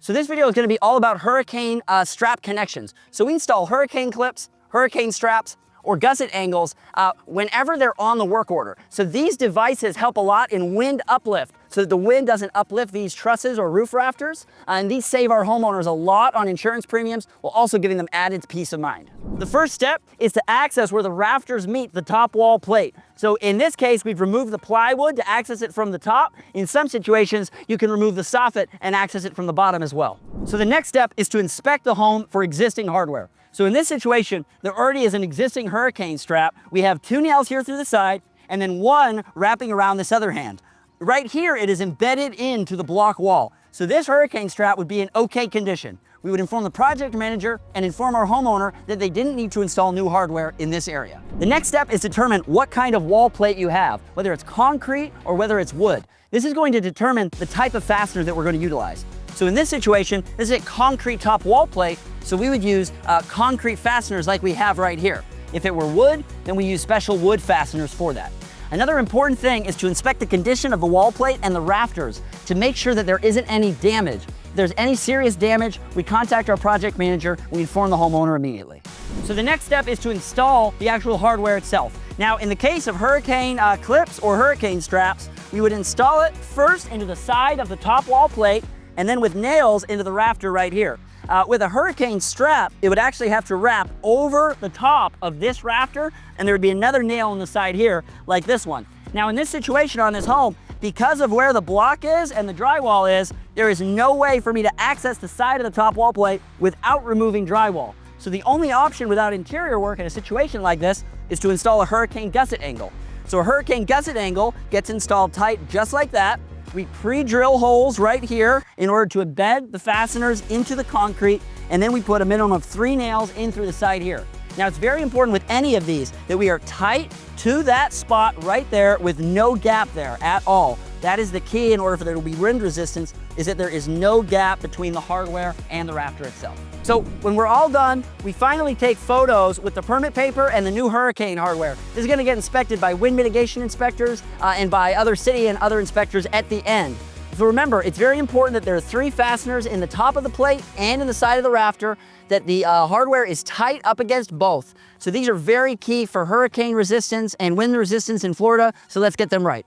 So this video is going to be all about hurricane strap connections. So we install hurricane clips, hurricane straps, or gusset angles whenever they're on the work order. So these devices help a lot in wind uplift, so that the wind doesn't uplift these trusses or roof rafters, and these save our homeowners a lot on insurance premiums, while also giving them added peace of mind. The first step is to access where the rafters meet the top wall plate. So in this case, we've removed the plywood to access it from the top. In some situations, you can remove the soffit and access it from the bottom as well. So the next step is to inspect the home for existing hardware. So in this situation, there already is an existing hurricane strap. We have 2 nails here through the side, and then 1 wrapping around this other hand. Right here, it is embedded into the block wall. So this hurricane strap would be in okay condition. We would inform the project manager and inform our homeowner that they didn't need to install new hardware in this area. The next step is to determine what kind of wall plate you have, whether it's concrete or whether it's wood. This is going to determine the type of fastener that we're going to utilize. So in this situation, this is a concrete top wall plate, so we would use concrete fasteners like we have right here. If it were wood, then we use special wood fasteners for that. Another important thing is to inspect the condition of the wall plate and the rafters to make sure that there isn't any damage. If there's any serious damage, we contact our project manager, we inform the homeowner immediately. So the next step is to install the actual hardware itself. Now, in the case of hurricane clips or hurricane straps, we would install it first into the side of the top wall plate, and then with nails into the rafter right here. With a hurricane strap, it would actually have to wrap over the top of this rafter, and there would be another nail on the side here, like this one. Now in this situation on this home, because of where the block is and the drywall is, there is no way for me to access the side of the top wall plate without removing drywall. So the only option without interior work in a situation like this is to install a hurricane gusset angle. So a hurricane gusset angle gets installed tight just like that. We pre-drill holes right here in order to embed the fasteners into the concrete, and then we put a minimum of 3 nails in through the side here. Now it's very important with any of these that we are tight to that spot right there with no gap there at all. That is the key in order for there to be wind resistance, is that there is no gap between the hardware and the rafter itself. So when we're all done, we finally take photos with the permit paper and the new hurricane hardware. This is gonna get inspected by wind mitigation inspectors and by other city and other inspectors at the end. So remember, it's very important that there are 3 fasteners in the top of the plate and in the side of the rafter, that the hardware is tight up against both. So these are very key for hurricane resistance and wind resistance in Florida, so let's get them right.